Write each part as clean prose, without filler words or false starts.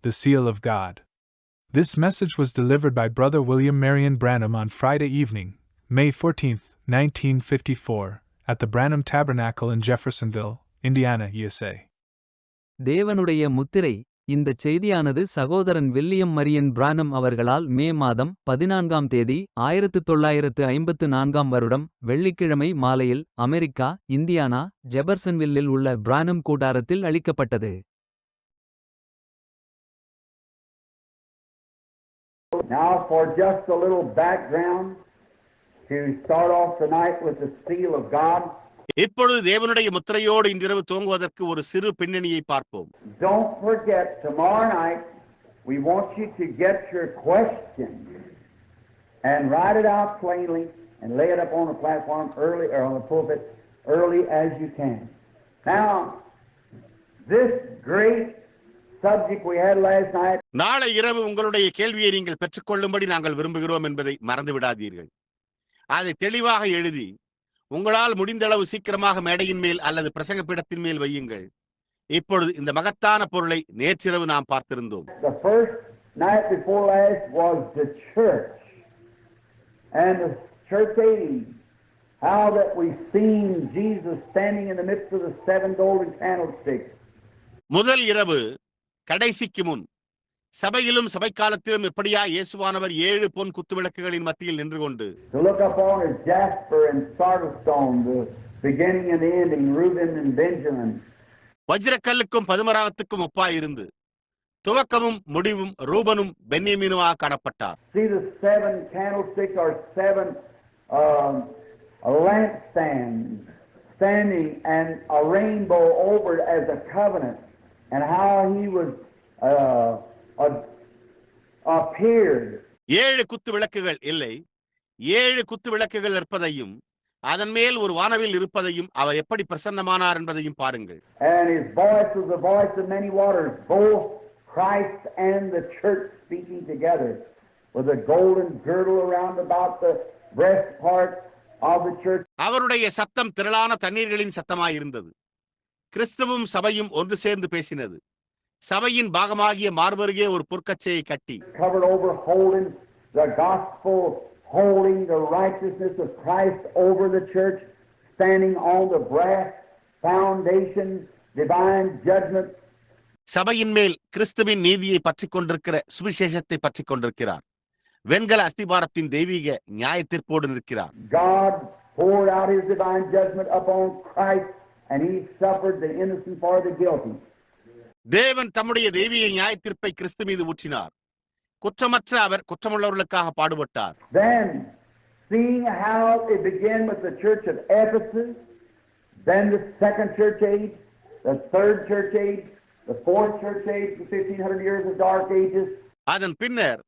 The Seal of God. This message was delivered by Brother William Marion Branham on Friday evening, May 14, 1954, at the Branham Tabernacle in Jeffersonville, Indiana, USA. தேவனுடைய முத்திரை. இந்தச் செய்தியானது சகோதரன் William Marian பிரானம் அவர்களால் மே மாதம் 14ஆம் தேதி 1954ஆம் வருடம் வெள்ளிக்கிழமை மாலையில் அமெரிக்கா, இந்தியானா, ஜெபர்சன்வில்லில் உள்ள பிரானம் கூடாரத்தில் அளிக்கப்பட்டது. Now for just a little background to start off tonight with the seal of God. இப்பொழுது தேவனுடைய முத்திரையோடு இன்றிரவு துவங்குவதற்கு ஒரு சிறு பின்னணியை பார்ப்போம். Don't forget, tomorrow night we want you to get your question and write it out plainly and lay it up on the platform early or on the pulpit early as you can. Now, this great subject we had last night. நாளை இரவு உங்களுடைய கேள்வியை நீங்கள் பெற்றுக்கொள்ளும்படி நாங்கள் விரும்புகிறோம் என்பதை மறந்து விடாதீர்கள். அதை தெளிவாக எழுதி உங்களால் முடிந்தளவு சீக்கிரமாக மேடையின் மேல் அல்லது பிரசங்க பீடத்தின் மேல் வையுங்கள். இப்பொழுது இந்த மகத்தான பொருளை நேற்றிரவு நாம் பார்த்திருந்தோம். The first night before last was the church and the church age. How that we seen Jesus standing in the midst of the seven golden candlesticks. முதல் இரவு கடைசிக்கு முன் சபையிலும் சபைக்காலத்திலும் எப்படியா இயேசுவானவர் 7 பொன் குத்துவிளக்குகளின் மத்தியில் நின்று கொண்டு To look upon as jasper and sardis stone, the beginning and the ending, Reuben and Benjamin. வஜ்ரக்கல்லுக்கும் பதுமராகத்துக்கும் ஒப்பாயிருந்து துவக்கமும் முடிவும் ரூபனும் பென்யமீனுமாக காணப்பட்டார். See, the seven candlesticks are seven lampstands standing and a rainbow over it as a covenant, and how he was appeared. 7 குத்து விளக்குகள் இல்லை, 7 குத்து விளக்குகள் இருப்பதையும் அதன் மேல் ஒரு வானவில் இருப்பதையும் அவர் எப்படி பிரசன்னமானார் என்பதையும் பாருங்கள். And his voice was the voice of many waters, both Christ and the church speaking together, with a golden girdle around about the breast part of the church. அவருடைய சத்தம் திரளான தண்ணீர்களின் சத்தமாயிருந்தது. கிறிஸ்துவும் சபையும் ஒன்று சேர்ந்து பேசினது. சபையின் பாகமாகிய மார்பருகே ஒரு பொற்கச்சையை கட்டி covered over, holding the gospel, holding the righteousness of Christ over the church, standing on the brass foundation, divine judgment. சபையின் மேல் கிறிஸ்துவின் நீதியை பற்றிக் கொண்டிருக்கிற சுவிசேஷத்தை பற்றிக் கொண்டிருக்கிறார். வெண்கல அஸ்திபாரத்தின் தெய்வீக நியாயத்திற்போடு நிற்கிறார். God poured out his divine judgment upon Christ, and he suffered the innocent for the guilty. தேவன் தம்முடைய தெய்வீக நியாயத்தீர்ப்பை கிறிஸ்து மீது ஊற்றினார். குற்றமற்ற அவர் குற்றமுள்ளவர்களுக்காக பாடுபட்டார். Then, seeing how it began with the church of Ephesus, then the second church age, the third church age, the fourth church age, the 1500 years of dark ages. அதன் பின்னர்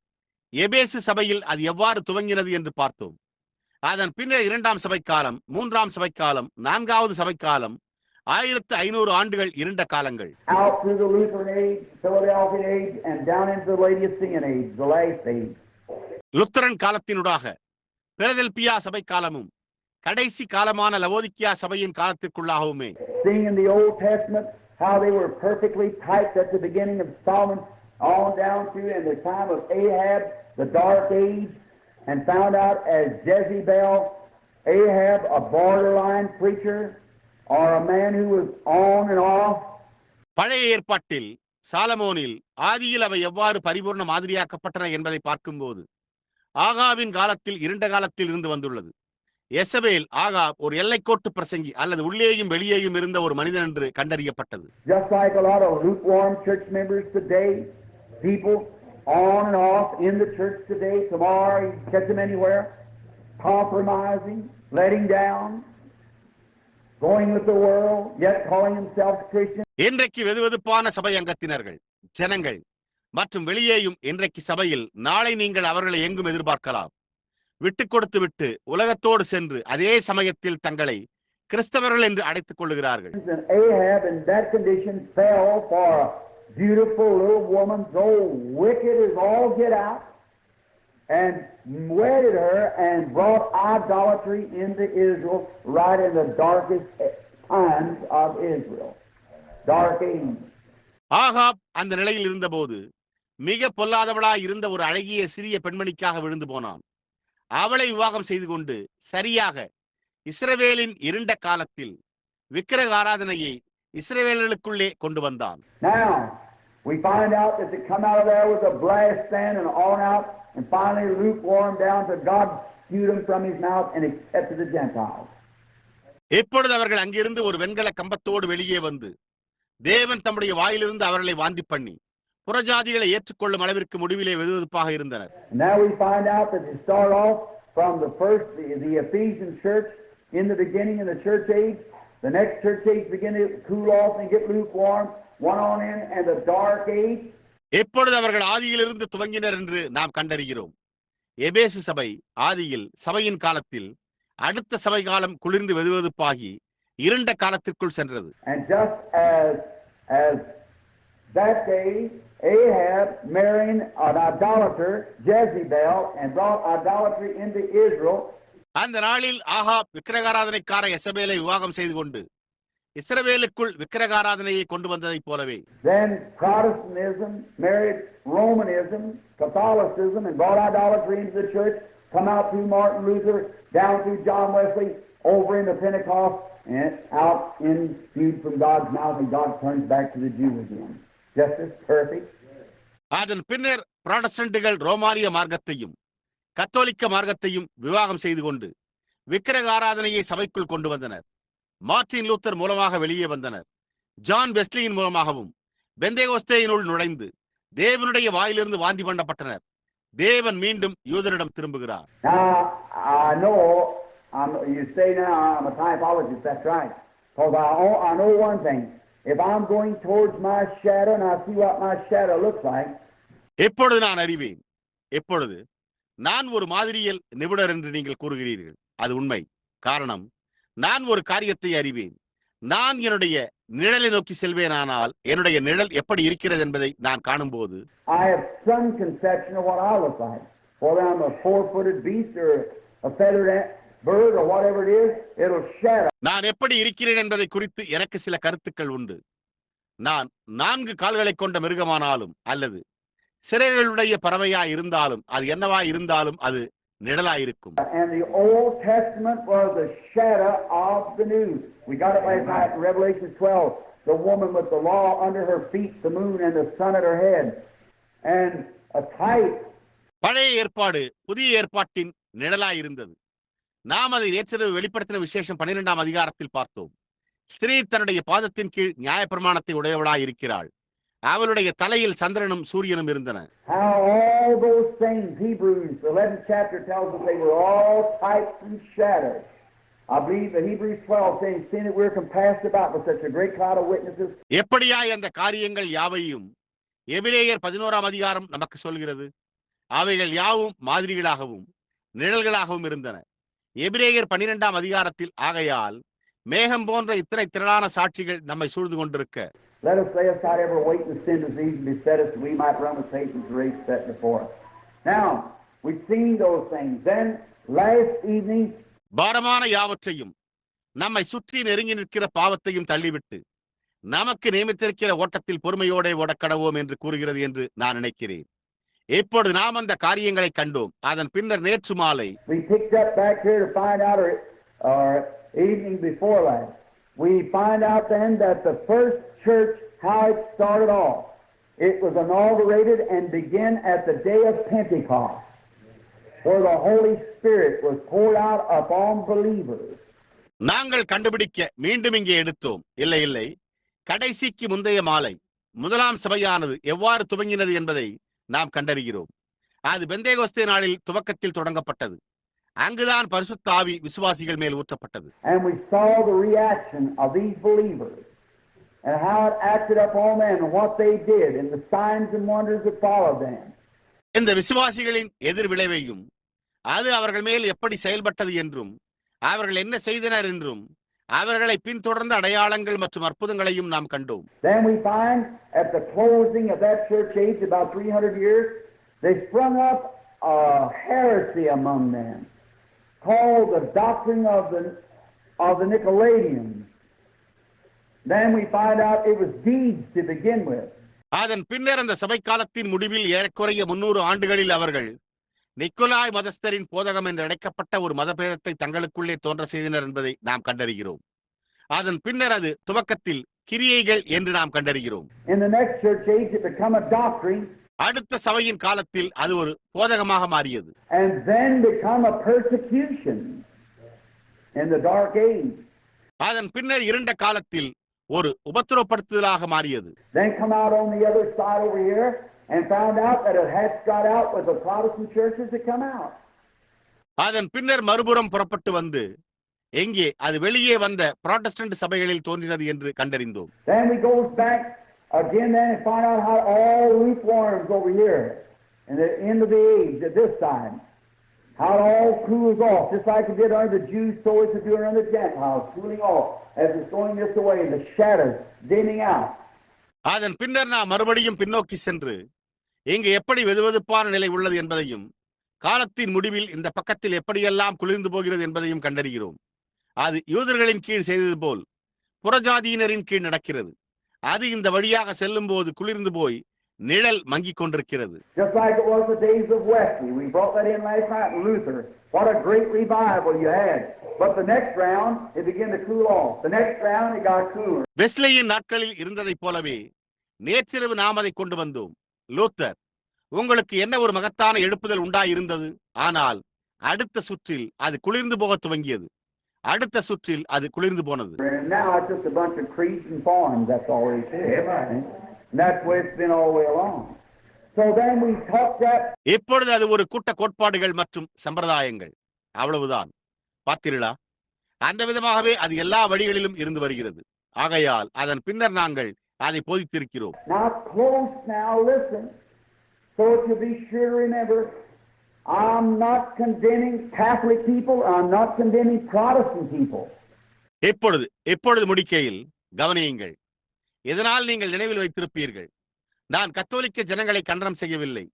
எபேசு சபையில் அது எவ்வாறு துவங்கினது என்று பார்த்தோம். அதன் பின்னர் 2ஆம் சபைக்காலம், 3ஆம் சபைக்காலம், 4வது சபைக்காலம், 1500 ஆண்டுகள் இருண்ட காலங்கள். Out through the Lutheran age, Philadelphia age, and down into the Laodicean age, the last age. Lutheran காலத்தினூடாக பிலதெல்பியா சபை காலமும் கடைசி காலமான லவோதிக்கியா சபையின் காலத்திற்குள்ளாகவுமே. Seeing in the Old Testament how they were perfectly typed at the beginning of Solomon, on down through in the time of Ahab, the dark age, and found out as Jezebel, Ahab, a borderline preacher, or a man who was on and off. பழைய ஏற்பாட்டில் சாலமோனில் ஆதியில் அவை எவ்வாறு பரிபூர்ண மாதிரியாக்கப்பட்டன என்பதை பார்க்கும்போது ஆகாவின் காலத்தில் இருண்ட காலத்தில் இருந்து வந்துள்ளது. எசபேல் ஆகாப் ஒரு எல்லைக்கோட்டு பிரசங்கி அல்லது உள்ளேயும் வெளியேயும் இருந்த ஒரு மனிதன் என்று கண்டறியப்பட்டது. Just like a lot of lukewarm church members today, people on and off in the church today, tomorrow you catch them anywhere, compromising, letting down, going with the world, yet calling themselves Christians. இன்றைக்கு வெதுவெதுப்பான சபை அங்கத்தினர்கள், ஜனங்கள் மற்றும் வெளியேயும் இன்றைக்கு சபையில் நாளை நீங்கள் அவர்களை எங்கும் எதிர்பார்க்கலாம். விட்டு கொடுத்து விட்டு உலகத்தோடு சென்று அதே சமயத்தில் தங்களை கிறிஸ்தவர்கள் என்று அழைத்துக் கொள்ளுகிறார்கள். Ahab in that condition fell for a beautiful little woman, so wicked as all get out, and wedded her and brought idolatry into Israel right in the darkest times of Israel. Dark age. Ahab அந்த நிலையில் இருந்தபோது மிக பொல்லாதவளாய் இருந்த ஒரு அழகிய சிறிய பெண்மணிக்காக விழுந்து போனான். அவளை விவாகம் செய்து கொண்டு சரியாக இஸ்ரவேலின் இருண்ட காலத்தில் விக்கிரக ஆராதனையை இஸ்ரவேலர்களுக்குள்ளே கொண்டு வந்தான். Now, we find out that they come out of there with a blast fan and on out, and finally lukewarm down to God spewed them from his mouth and accepted the Gentiles. இப்பொழுது அவர்கள் அங்கிருந்து ஒரு வெண்கல கம்பத்தோடு வெளியே வந்து தேவன் தம்முடைய வாயிலிருந்து அவர்களை வாந்தி பண்ணி புறஜாதிகளை ஏற்றுக்கொள்ளும் அளவிற்கு முடிவிலே வெதுவெதுப்பாக இருந்தனர். Now we find out that they start off from the first, the Ephesian church in the beginning of the church age. The next church age begin to cool off and get lukewarm, one on in, and the dark age. எப்பொழுது அவர்கள் ஆதியிலிருந்து துவங்கினர் என்று நாம் கண்டறிகிறோம். எபேசு சபை ஆதியில் சபையின் காலத்தில் அடுத்த சபை காலம் குளிர்ந்து வெதுவெதுப்பாகி இருண்ட காலத்திற்குள் சென்றது. And just as that day Ahab marrying an idolater Jezebel and brought idolatry into Israel. அந்த நாளில் ஆகாப் விக்கிரகாராதனைக்கார எசபேலை விவாகம் செய்து கொண்டு இஸ்ரவேலுக்குள் விக்கிரகாராதனையை கொண்டு வந்ததைப் போலவே. Then Protestantism married Romanism, Catholicism, and brought idolatry into the church. Come out through Martin Luther, down through John Wesley, over into Pentecost, and out in spewed from God's mouth, and God turns back to the Jew again. Just as perfect. அதன் பின்னர் புராட்டஸ்டன்ட்டுகள் ரோமானிய மார்க்கத்தையும் கத்தோலிக்க மார்க்கத்தையும் விவாகம் செய்து கொண்டு விக்கிரக ஆராதனையை சபைக்குள் கொண்டு வந்தனர். மார்ட்டின் லூத்தர் மூலமாக வெளியே வந்தனர். ஜான் வெஸ்லியின் மூலமாகவும் பெந்தேகோஸ்தேயினுள் நுழைந்து தேவனுடைய வாயிலிருந்து வாந்தி பண்ணப்பட்டனர். தேவன் மீண்டும் யூதரிடம் திரும்புகிறார். Now, I know, you say now I'm a typologist, that's right. Because I know one thing. If I'm going towards my shadow and I see what my shadow looks like. எப்பொழுது நான் அறிவேன். எப்பொழுது நான் ஒரு மாதிரியல் நிபுணர் என்று நீங்கள் கூறுகிறீர்கள். அது உண்மை. காரணம், நான் ஒரு காரியத்தை அறிவேன். நான் என்னுடைய நிழலை நோக்கி செல்வேனானால் என்னுடைய நிழல் எப்படி இருக்கிறது என்பதை நான் காணும்போது I have some conception of what I look like. Whether I'm a four-footed beast or a feathered bird or whatever it is, it'll shadow. நான் எப்படி இருக்கிறேன் என்பதை குறித்து எனக்கு சில கருத்துக்கள் உண்டு. நான் 4 கால்களை கொண்ட மிருகமானாலும் அல்லது சிறைகளுடைய பறவையா இருந்தாலும் அது என்னவா இருந்தாலும் அது நிழலாயிருக்கும். And the Old Testament was the shadow of the New. We got it last night in Revelation 12. The woman with the law under her feet, the moon and the sun at her head. And a type. பழைய ஏற்பாடு புதிய ஏற்பாட்டின் நிழலாயிருந்தது. நாம் அதை நேற்றிரவு வெளிப்படுத்தின விசேஷம் 12ஆம் அதிகாரத்தில் பார்த்தோம். ஸ்திரீ தன்னுடைய பாதத்தின் கீழ் நியாயப்பிரமாணத்தை உடையவளாய் இருக்கிறாள். அவளுடைய தலையில் சந்திரனும் சூரியனும் இருந்தன. How all those things, Hebrews 11th chapter tells us they were all types and shadows. I believe that Hebrews 12 saying, seeing that we're compassed about with such a great cloud of witnesses. எப்படியாய் அந்த காரியங்கள் யாவையும் எபிரேயர் 11ஆம் அதிகாரம் நமக்கு சொல்கிறது. அவைகள் யாவும் மாதிரிகளாகவும் நிழல்களாகவும் இருந்தன. எபிரேயர் 12ஆம் அதிகாரத்தில் ஆகையால் மேகம் போன்ற இத்தனை திரளான சாட்சிகள் நம்மை சூழ்ந்து கொண்டிருக்க Let us lay aside every weight and sin disease and beset us, that we might run with Satan's race set before us. Now, we've seen those things. Then, last evening, பாரமான யாவற்றையும் நம்மை சுற்றி நெருங்கி நிற்கிற பாவத்தையும் தள்ளிவிட்டு நமக்கு நியமித்திருக்கிற ஓட்டத்தில் பொறுமையோட ஓடக்கடவோம் என்று கூறுகிறது என்று நான் நினைக்கிறேன். இப்பொழுது நாம் அந்த காரியங்களை கண்டோம். அதன் பின்னர் நேற்று மாலை we picked up back here to find out our evening before last. We find out then that the first church, how it started off. It was inaugurated and began at the day of Pentecost, where the Holy Spirit was poured out upon believers. நாங்கள் கண்டுபிடிக்க மீண்டும் இங்கே எடுத்தோம். இல்லை, கடைசிக்கு முந்தைய மாலை முதலாம் சபையானது எவ்வாறு துவங்கினது என்பதை நாம் கண்டறிகிறோம். அது பெந்தேகோஸ்தே நாளில் துவக்கத்தில் தொடங்கப்பட்டது. அங்குதான் பரிசுத்த ஆவி விசுவாசிகள் மேல் ஊற்றப்பட்டது. And we saw the reaction of these believers and how it acted upon them and what they did and the signs and wonders that followed them. இந்த விசுவாசிகளின் எதிர் விளைவையும் அது அவர்கள் மேல் எப்படி செயல்பட்டது என்றும் அவர்கள் என்ன செய்தனர் என்றும் அவர்களை பின்தொடர்ந்த அடையாளங்கள் மற்றும் அற்புதங்களையும் நாம் கண்டோம். Then we find at the closing of that church age, about 300 years, they sprung up a heresy among them called the doctrine of the Nicolaitans. Then we find out it was deeds to begin with. அதன் பின்னர் அந்த சபை காலத்தின் முடிவில் ஏறக்குறைய 300 ஆண்டுகளில் அவர்கள் நிக்கோலாய் மதஸ்தரின் போதகம் என்று அழைக்கப்பட்ட ஒரு மதபேதத்தை தங்களுக்குள்ளே தோன்ற செய்தனர் என்பதை நாம் கண்டறிகிறோம். அதன் பின்னர் அது துவக்கத்தில் கிரியைகள் என்று நாம் கண்டறிகிறோம். In the next church age, it become a doctrine, அடுத்த சபையின் காலத்தில் அது ஒரு போதகமாக மாறியது. and then become a persecution in the dark age. அதன் பின்னர் இருண்ட காலத்தில் ஒரு உபத்திரவப்படுத்துதலாக மாறியது. Then come out on the other side over here and found out that it had got out with the Protestant churches that come out. அதன் பின்னர் மறுபுறம் புறப்பட்டு வந்து எங்கே அது வெளியே வந்த புராட்டஸ்டன்ட் சபைகளில் தோன்றினது என்று கண்டறிந்தோம். Then we goes back again then and find out how all lukewarms over here in the end of the age at this time, how it all cools off, just like it did under the Jews, so it's doing under the Gentiles, cooling off as it's going this way, the shadows dimming out. அதன் பின்னர் நாம் மறுபடியும் பின்னோக்கி சென்று இங்கு எப்படி வெதுவெதுப்பான நிலை உள்ளது என்பதையும் காலத்தின் முடிவில் இந்த பக்கத்தில் எப்படியெல்லாம் குளிர்ந்து போகிறது என்பதையும் கண்டறிகிறோம். அது யூதர்களின் கீழ் செய்தது போல் புறஜாதியினரின் கீழ் நடக்கிறது. அது இந்த வழியாக செல்லும் போது குளிர்ந்து போய் நிழல் மங்கிக் கொண்டிருக்கிறது. Just like it was the days of Wesley. We brought that in last night. Luther. What a great revival you had. But the next round, it began to cool off. The next round, it got cooler. வெஸ்லியின் நாட்களில் இருந்ததைப் போலவே நேற்றிரவு நாம் அதை கொண்டு வந்தோம். Luther, உங்களுக்கு என்ன ஒரு மகத்தான எழுப்புதல் உண்டாயிருந்தது. ஆனால் அடுத்த சுற்றில் அது குளிர்ந்து போக துவங்கியது. அடுத்த சுற்றில் அது குளிர்ந்து போனது. And now it's just a bunch of creeds and forms. That's all it is. And that's the way it's been all the way along. So then we talked that. இப்பொழுது அது ஒரு கூட்ட கோட்பாடுகள் மற்றும் சம்பிரதாயங்கள், அவ்வளவுதான். பார்த்தீர்களா? அந்த விதமாகவே அது எல்லா வழிகளிலும் இருந்து வருகிறது. ஆகையால் அதன் பின்னர் நாங்கள் அதை போதித்திருக்கிறோம். Now close now, listen. So to be sure to remember, I'm not condemning Catholic people, I'm not condemning Protestant people. இப்பொழுது முடிக்கையில் கவனியுங்கள். இதனால் நீங்கள் நினைவில் வைத்திருப்பீர்கள், நான் கத்தோலிக்க ஜனங்களை கண்டனம் செய்யவில்லை,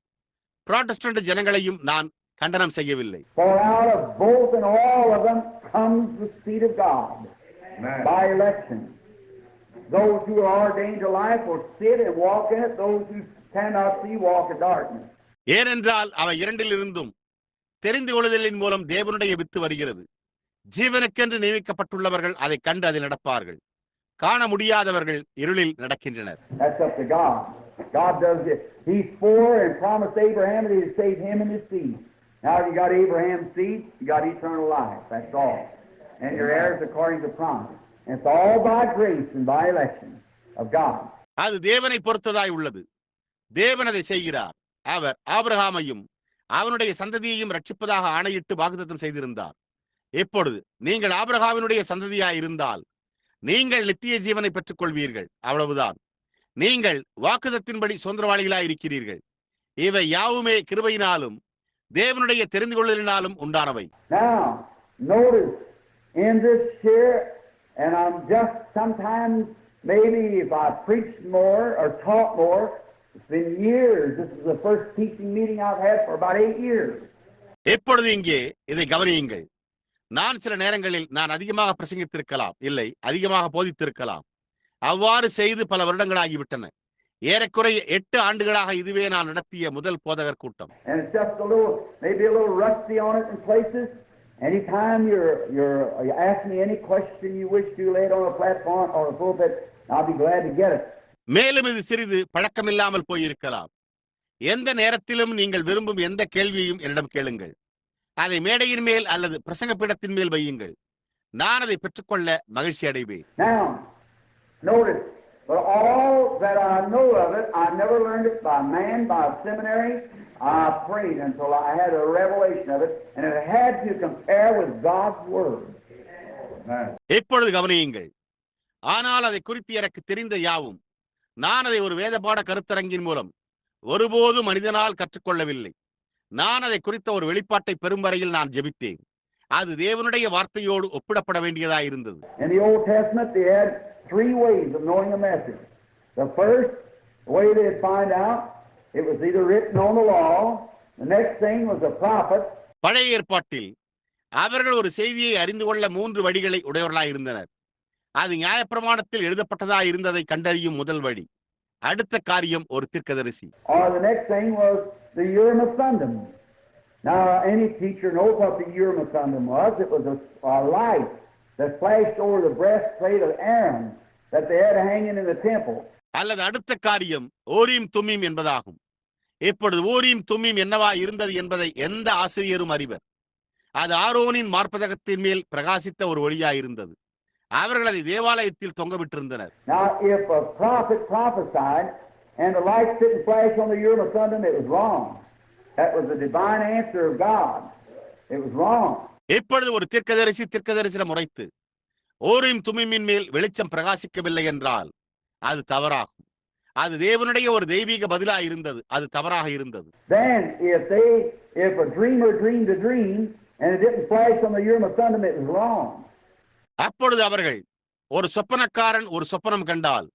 புராட்டஸ்டன்ட் ஜனங்களையும் நான் கண்டனம் செய்யவில்லை. For out of both and all of them comes the seed of God. Amen. By election. Those who are ordained to life will sit and walk in it. Those who cannot see walk in darkness. ஏனென்றால் அவை இரண்டிலிருந்தும் தெரிந்து கொள்ளுதலின் மூலம் தேவனுடைய with வருகிறது. ஜீவனுக்கென்று நியமிக்கப்பட்டுள்ளவர்கள் அதை கண்டு அதில் நடப்பார்கள். காண முடியாதவர்கள் இருளில் நடக்கின்றனர். That's up to God. God does it. He swore and promised Abraham that he would save him and his seed. Now you got Abraham's seed, you got eternal life. That's all. And your heirs according to promise. And it's all by grace and by election of God. அது தேவனை பொறுத்ததாய் உள்ளது. தேவன் அதை செய்கிறார். அவர் ஆபிரகாமையும் அவனுடைய சந்ததியையும் ரட்சிப்பதாக ஆணையிட்டு வாக்குத்தத்தம் செய்திருந்தார். இப்பொழுது நீங்கள் ஆபிரகாமினுடைய சந்ததியாய் இருந்தால் நீங்கள் நித்திய ஜீவனை பெற்றுக் கொள்வீர்கள். அவ்வளவுதான். நீங்கள் வாக்குத்தத்தின்படி சுதந்திரவாளிகளாய் இருக்கிறீர்கள். இவை யாவுமே கிருபையினாலும் தேவனுடைய தெரிந்து கொள்ளுதலினாலும் உண்டானவை. Now, notice in this here, and I'm just sometimes maybe if I preached more or taught more, it's been years. This is the first teaching meeting I've had for about 8 years. இப்பொழுது இங்கே இதை கவனியுங்கள். நான் சில நேரங்களில் நான் அதிகமாக பிரசங்கித்திருக்கலாம், இல்லை அதிகமாக போதித்திருக்கலாம். அவ்வாறு செய்து பல வருடங்களாகிவிட்டன. ஏறக்குறைய 8 ஆண்டுகளாக இதுவே நான் நடத்திய முதல் போதகர் கூட்டம். And it's just maybe a little rusty on it in places. Anytime you ask me any question you wish to lay it on a platform or a pulpit, I'll be glad to get it. மேலும் இது சிறிது பழக்கமில்லாமல் போயிருக்கலாம். எந்த நேரத்திலும் நீங்கள் விரும்பும் எந்த கேள்வியையும் என்னிடம் கேளுங்கள். அதை மேடையின் மேல் அல்லது பிரசங்க பீடத்தின் மேல் வையுங்கள். நான் அதை பெற்றுக்கொள்ள மகிழ்ச்சி அடைவேன். Now, notice, but all that I know of it, I never learned it by man, by seminary. I prayed until I had a revelation of it, and it had to compare with God's Word. இப்பொழுது கவனியுங்கள். ஆனால் அதை குறித்து எனக்கு தெரிந்த யாவும் நான் அதை ஒரு வேதபாட கருத்தரங்கின் மூலம் ஒருபோதும் மனிதனால் கற்றுக்கொள்ளவில்லை. நான் அதை குறித்த ஒரு வெளிப்பாட்டை பெறும் வரையில் நான் ஜெபித்தேன். அது தேவனுடைய வார்த்தையோடு ஒப்பிடப்பட வேண்டியதாக இருந்தது. In the Old Testament, they had 3 ways of knowing a message. The first way they'd find out, it was either written on the law. The next thing was a prophet. பழைய ஏற்பாட்டில் அவர்கள் ஒரு செய்தியை அறிந்து கொள்ள 3 வழிகளை உடையவர்களாய் இருந்தனர். அது நியாயப்பிரமாணத்தில் எழுதப்பட்டதாக இருந்ததை கண்டறியும் முதல் வழி. அடுத்த காரியம் ஒரு தீர்க்கதரிசி. Or the next thing was the Urim and Thummim. Now, any teacher knows what the Urim and Thummim was. It was a light that flashed over the breastplate of Aaron that they had hanging in the temple. அல்லது அடுத்த காரியம் ஓரீம் Thummim என்பதாகும். இப்பொழுது ஓரீம் Thummim என்னவா இருந்தது என்பதை எந்த ஆசிரியரும் அறிவர். அது ஆரோனின் மார்பதகத்தின் மேல் பிரகாசித்த ஒரு ஒளியாய் இருந்தது. அவர்கள் அதை தேவாலயத்தில் தொங்கவிட்டிருந்தனர். Now, if a prophet prophesied and the light didn't flash on the Urim and Thummim, it was wrong. That was the divine answer of God. It was wrong. இப்பொழுது ஒரு தீர்க்கதரிசனம் உரைத்து ஓரீம் தும்மீமின் மேல் வெளிச்சம் பிரகாசிக்கவில்லை என்றால் அது தவறாகும். அது தேவனுடைய ஒரு தெய்வீக பதிலாக இருந்தது. அது தவறாக இருந்தது. Then if a dreamer dreamed a dream and it didn't flash on the Urim and Thummim, it was wrong. அப்பொழுது அவர்கள் ஒரு சொப்பனக்காரன் ஒரு சொப்பனம் கண்டால்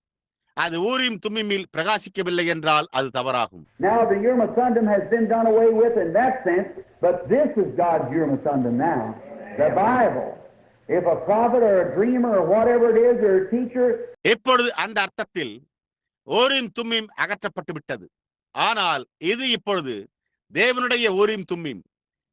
அது ஊரீம் தும்மீமில் பிரகாசிக்கவில்லை என்றால் அது தவறாகும். Now the Urim and Thummim has been done away with in that sense, but this is God's Urim and Thummim now, the Bible. If a prophet or a dreamer or whatever it is or a teacher, இப்பொழுது அந்த அர்த்தத்தில் Urim Thummim அகற்றப்பட்டு விட்டது. ஆனால் இது இப்பொழுது தேவனுடைய Urim Thummim.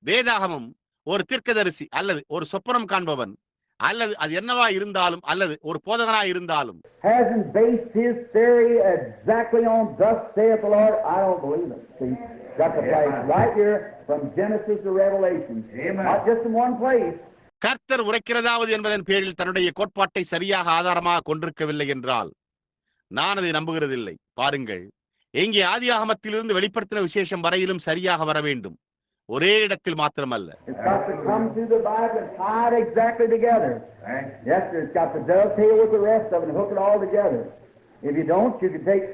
வேதாகமம் ஒரு தீர்க்கதரிசி அல்லது ஒரு சொப்பனம் காண்பவன் அல்லது அது என்னவா இருந்தாலும் அல்லது ஒரு போதகனாய் இருந்தாலும் hasn't based his theory exactly on thus saith the Lord, I don't believe it. See, got the place right here from Genesis to Revelation. Not just in one place. கர்த்தர் உரைக்கிறதாவது என்பதன் பேரில் தன்னுடைய கோட்பாட்டை சரியாக ஆதாரமாக கொண்டிருக்கவில்லை என்றால் நான் அதை நம்புகிறதில்லை. பாருங்கள், எங்கே ஆதியாகமத்திலிருந்து வெளிப்படுத்தின விசேஷம் வரையிலும் சரியாக வர வேண்டும். ஒரே இடத்தில் மாத்திரமல்ல. It's got to come through the Bible and tie it exactly together. Yes, it's got to dovetail with the rest of it and hook it all together. If you don't, you can take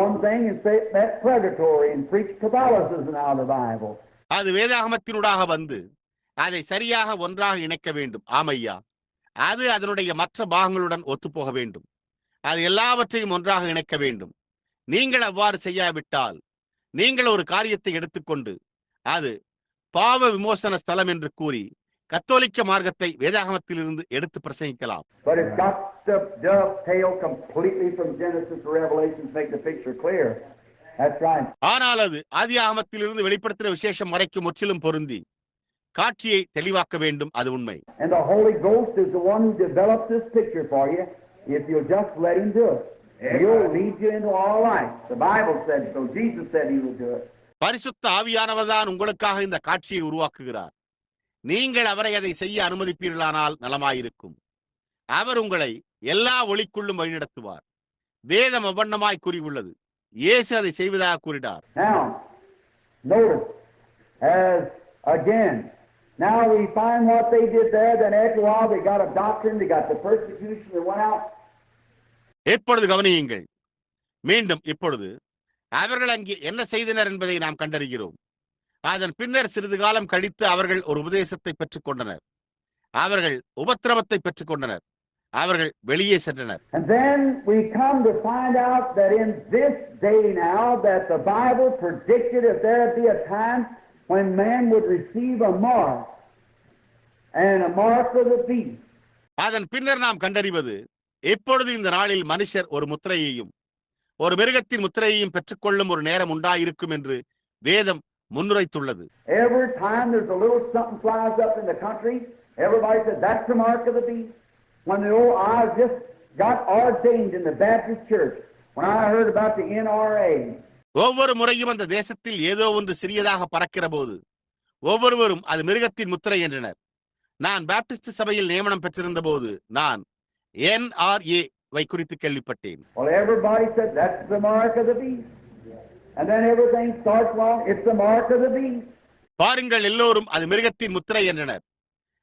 one thing and say that's predatory and preach Catholicism out of the Bible. அது வேதாகமத்தினூடாக வந்து அதை சரியாக ஒன்றாக இணைக்க வேண்டும். ஆமையா, அது அதனுடைய மற்ற பாகங்களுடன் ஒத்துப்போக வேண்டும். அது எல்லாவற்றையும் ஒன்றாக இணைக்க வேண்டும். நீங்கள் அவ்வாறு செய்யாவிட்டால் நீங்கள் ஒரு காரியத்தை எடுத்துக்கொண்டு அது பாவ விமோசன ஸ்தலம் என்று கூறி கத்தோலிக்க மார்க்கத்தை வேதாகமத்திலிருந்து எடுத்து பிரசங்கிக்கலாம். But it's got to dovetail completely from Genesis to Revelation to make the picture clear. That's right. ஆனால் அது ஆதியாகமத்திலிருந்து வெளிப்படுத்தின விசேஷம் வரைக்கும் முற்றிலும் பொருந்தி காட்சியை தெளிவாக்க வேண்டும். அது உண்மை. And the Holy Ghost is the one who develops this picture for you if you'll just let him do it. He'll lead you into all life. The Bible said so. Jesus said he would do it. பரிசுத்த ஆவியானவர்தான் உங்களுக்காக இந்த காட்சியை உருவாக்குகிறார். நீங்கள் அவரை அதை செய்ய அனுமதிப்பீர்களானால் நலமாயிருக்கும். அவர் உங்களை எல்லா ஒளிக்குள்ளும் வழிநடத்துவார். வேதம் அவ்வண்ணமாய் கூறியுள்ளது. இயேசு அதை செய்வதாக கூறினார். Now, notice, as again, now we find what they did there, then after a while they got a doctrine, they got the persecution that went out. இப்பொழுது கவனியுங்கள். மீண்டும் இப்பொழுது அவர்கள் அங்கே என்ன செய்தனர் என்பதை நாம் கண்டறிகிறோம். அதன் பின்னர் சிறிது காலம் கழித்து அவர்கள் ஒரு உபதேசத்தை பெற்றுக் கொண்டனர். அவர்கள் உபத்திரவத்தை பெற்றுக் கொண்டனர். அவர்கள் வெளியே சென்றனர். And then we come to find out that in this day now that the Bible predicted that there would be a time when man would receive a mark and a mark of the beast. அதன் பின்னர் நாம் கண்டறிவது இப்பொழுது இந்த நாளில் மனுஷர் ஒரு முத்திரையையும் ஒரு மிருகத்தின் முத்திரையையும் பெற்றுக்கொள்ளும் ஒரு நேரம் உண்டாயிருக்கும் என்று வேதம் முன்னுரைத்துள்ளது. Every time there's a little something flies up in the country, everybody says that's the mark of the beast. When I just got ordained in the Baptist church, when I heard about the NRA. ஒவ்வொரு முறையும் அந்த தேசத்தில் ஏதோ ஒன்று சிறியதாக பறக்கிற போது ஒவ்வொருவரும் அது மிருகத்தின் முத்திரை என்றனர். நான் பாப்டிஸ்ட் சபையில் நியமனம் பெற்றிருந்த போது நான் NRA வை குறித்து கேள்விப்பட்டேன். Well, everybody said that's the mark of the beast. And then everything starts wrong. It's the mark of the beast. பாருங்கள், எல்லோரும் அது மிருகத்தின் முத்திரை என்றனர்.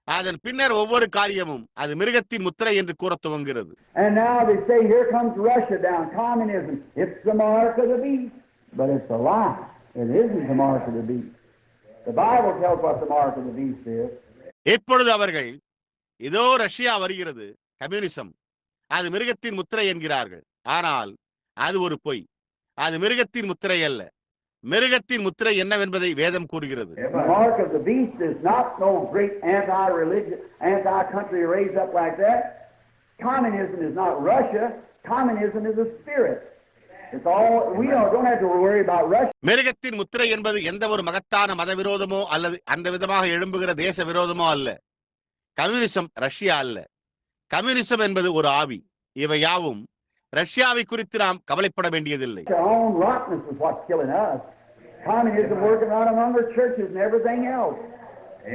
அதன் பின்னர் ஒவ்வொரு காரியமும் அது மிருகத்தின் முத்திரை என்று கூற துவங்குகிறது. And now they say here comes Russia down, communism. It's the mark of the beast. But it's a lie. It isn't the mark of the beast. The Bible tells what the mark of the beast is. இப்பொழுது அவர்கள் இதோ Russia வருகிறது, communism, அது மிருகத்தின் முத்திரை என்கிறார்கள். ஆனால் அது ஒரு பொய். அது மிருகத்தின் முத்திரை அல்ல. மிருகத்தின் முத்திரை என்னவென்பதை வேதம் கூறுகிறது. The mark of the beast is not no great anti-religion, anti-country raised up like that. Communism is not Russia. Communism is a spirit. It's all we don't have to worry about Russia. மிருகத்தின் முத்திரை என்பது எந்த ஒரு மகத்தான மத விரோதமோ அல்லது அந்த விதமாக எழும்புகிற தேச விரோதமோ அல்ல. கம்யூனிசம் ரஷ்யா அல்ல. கம்யூனிசம் என்பது ஒரு ஆவி. இவை யாவும் ரஷ்யாவை குறித்து நாம் கவலைப்பட வேண்டியதில்லை. Our own rottenness is what's killing us. Communism working out among our churches and everything else.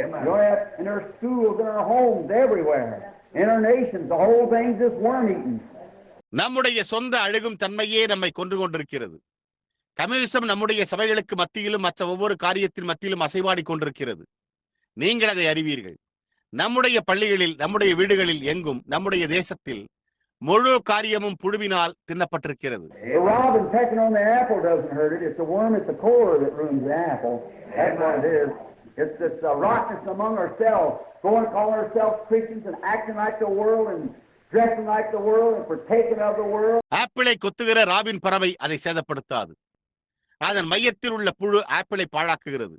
Amen. In our schools, in our homes, everywhere, in our nations, the whole thing's just worm-eaten. நம்முடைய சொந்த அழுகும் தன்மையே நம்மை கொன்று கொண்டிருக்கிறது. Communism நம்முடைய சபைகளுக்கு மத்தியிலும் மற்ற ஒவ்வொரு காரியத்தின் மத்தியிலும் அசைவாடி கொண்டிருக்கிறது. நீங்கள் அதை அறிவீர்கள். நம்முடைய பள்ளிகளில், நம்முடைய வீடுகளில், எங்கும் நம்முடைய தேசத்தில் முழு காரியமும் புழுவினால் தின்னப்பட்டிருக்கிறது. The robin pecking on the apple doesn't hurt it. It's the worm at the core that ruins the apple. That's what it is. It's a rottenness among ourselves, going and calling ourselves Christians and acting like the world and dressing like the world and partaking of the world. ஆப்பிளை கொத்துகிற robin பறவை அதை சேதப்படுத்தாது. அதன் மையத்தில் உள்ள புழு ஆப்பிளை பாழாக்குகிறது.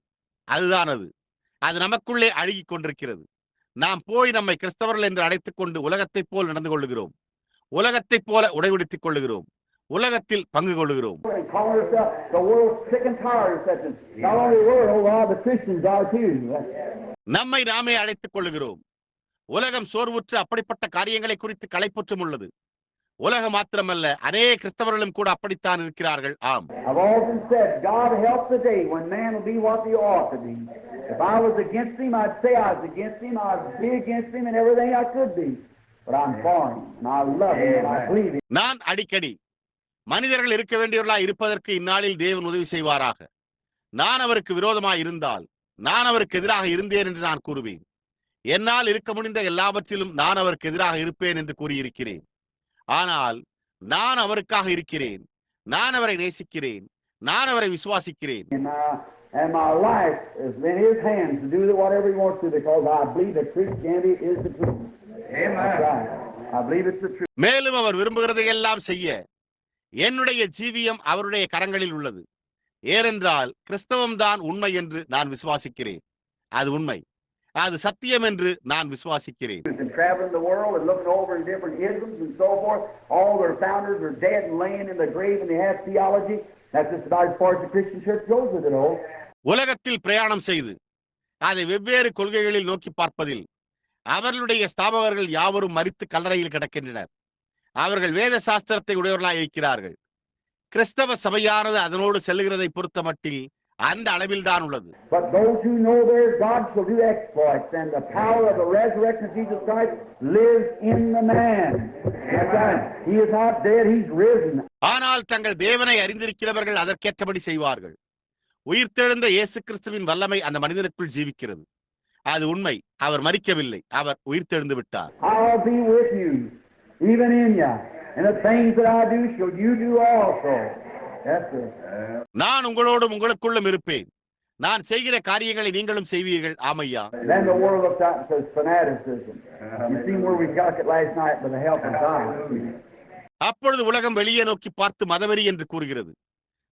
அதுதான் அது. அது நமக்குள்ளே அழுகிக் கொண்டிருக்கிறது. நாம் போய் நம்மை கிறிஸ்தவர்கள் என்று அழைத்துக் கொண்டு உலகத்தைப் போல் நடந்து கொள்ளுகிறோம். உலகத்தைப் போல உடைவிடுத்திக் கொள்ளுகிறோம். உலகத்தில் பங்கு கொள்ளுகிறோம். நம்மை நாமே அழைத்துக் கொள்ளுகிறோம். உலகம் சோர்வுற்று அப்படிப்பட்ட காரியங்களை குறித்து களைப்புற்றும் உள்ளது. உலகம் மாத்திரமல்ல, அநேக கிறிஸ்தவர்களும் கூட அப்படித்தான் இருக்கிறார்கள். ஆம், நான் அடிக்கடி மனிதர்கள் இருக்க வேண்டியவர்களாய் இருப்பதற்கு இந்நாளில் தேவன் உதவி செய்வாராக. நான் அவருக்கு விரோதமாய் இருந்தால், நான் அவருக்கு எதிராக இருந்தேன் என்று நான் கூறுவேன். என்னால் இருக்க முடிந்த எல்லாவற்றிலும் நான் அவருக்கு எதிராக இருப்பேன் என்று கூறியிருக்கிறேன். ஆனால் நான் அவருக்காக இருக்கிறேன். நான் அவரை நேசிக்கிறேன். நான் அவரை விசுவாசிக்கிறேன். And my life is in His hands to do whatever He wants to, because I believe that Christianity is the truth. Amen. That's right. I believe it's the truth. மேலும் அவர் விரும்புகிறதை எல்லாம் செய்ய என்னுடைய ஜீவியம் அவருடைய கரங்களில் உள்ளது. ஏனென்றால் கிறிஸ்தவம் தான் உண்மை என்று நான் விசுவாசிக்கிறேன். அது உண்மை, அது சத்தியம் என்று நான் விசுவாசிக்கிறேன். And traveling the world and looking over in different isms and so forth, all their founders are dead and laying in the grave and they have theology. That's just about as far as the Christian church goes with it all. உலகத்தில் பிரயாணம் செய்து அதை வெவ்வேறு கொள்கைகளில் நோக்கி பார்ப்பதில் அவர்களுடைய ஸ்தாபகர்கள் யாவரும் மரித்து கல்லறையில் கிடக்கின்றனர். அவர்கள் வேத சாஸ்திரத்தை உடையவர்களாய் இருக்கிறார்கள். கிறிஸ்தவ சபையானது அதனோடு செல்லுகிறதை பொறுத்த மட்டில் அந்த அளவில் தான் உள்ளது. But those who know their God shall do exploits, and the power of the resurrection of Jesus Christ lives in the man. That's right. He is not dead, he's risen. ஆனால் தங்கள் தேவனை அறிந்திருக்கிறவர்கள் அதற்கேற்றபடி செய்வார்கள். உயிர்த்தெழுந்த இயேசு கிறிஸ்துவின் வல்லமை அந்த மனிதனுக்குள் ஜீவிக்கிறது. அது உண்மை. அவர் மரிக்கவில்லை, அவர் உயிர்த்தெழுந்து விட்டார். I'll be with you, even in you, and the things that I do shall you do also. That's it. நான் உங்களோடும் உங்களுக்குள்ளும் இருப்பேன். நான் செய்கிற காரியங்களை நீங்களும் செய்வீர்கள். ஆமையா. Then the world looks out and says fanaticism. You see where we got it last night by the help of God. அப்பொழுது உலகம் வெளியே நோக்கி பார்த்து மதவெறி என்று கூறுகிறது.